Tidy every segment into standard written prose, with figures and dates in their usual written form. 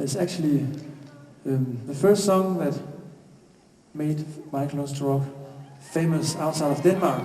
It's actually the first song that made Michael Osterrock famous outside of Denmark.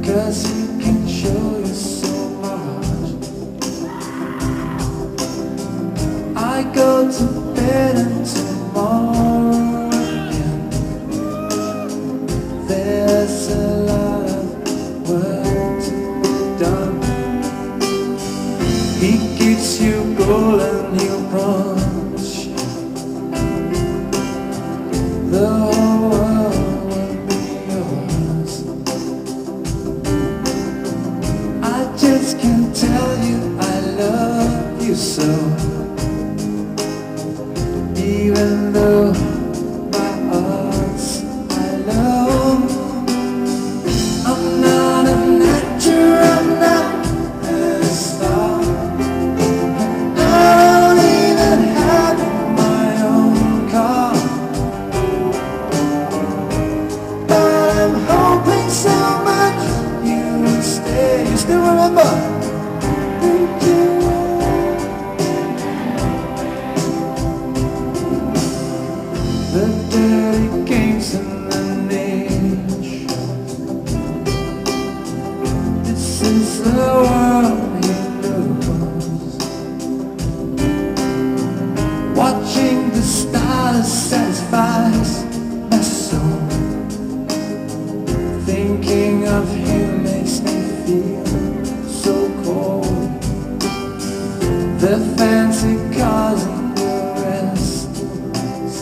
Cause he can show you so much. I go to bed and tomorrow again. There's a lot of work to be done. He gives you gold and he'll promise you the whole world will be yours. I just can't tell you I love you so, even though my heart's alone. I'm not an actor, I'm not a star. I don't even have my own car, but I'm hoping so much you would stay. You still remember? The dirty games in the nation. This is the world he knows. Watching the stars satisfies my soul. Thinking of him makes me feel so cold. The fancy cars and the restaurants,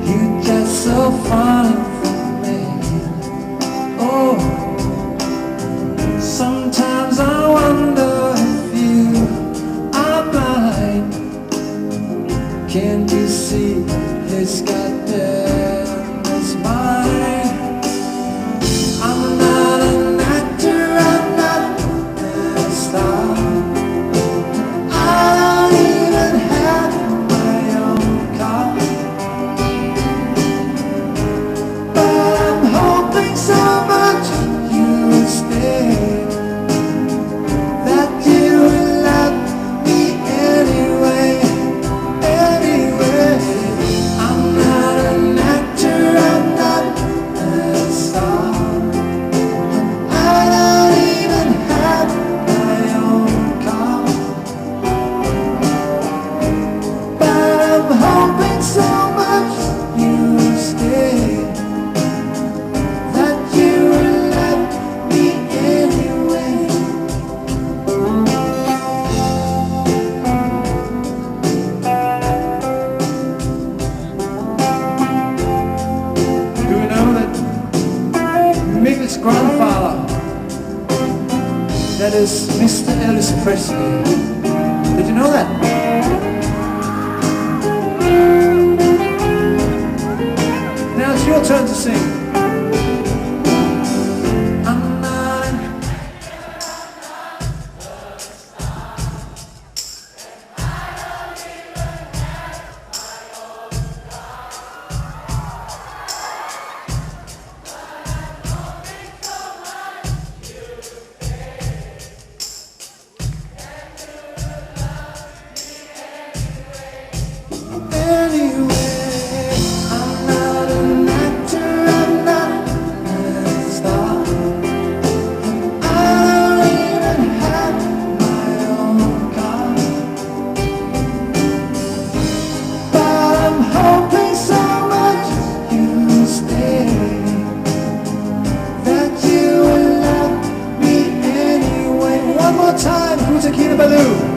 you just so funny for me. Oh, sometimes I wonder if you are blind. Can't you see his goddamn is mine? I'm not an actor, I'm not a star. I don't even have my own car, but I'm hoping so much you will stay, that you will love me anyway, anyway. I'm not an actor, I'm not a star. I don't even have my own car, but I'm hoping so much you will stay, that you will love me anyway. Do you know that Mikkel's grandfather, that is Mr. Elvis Presley? Did you know that? Now it's your turn to sing. I'm not an anyway. I'm not an actor, I'm not a star. I don't even have my own car, but I'm hoping so much you will stay, that you will love me anyway. One more time, Kota Kinabalu.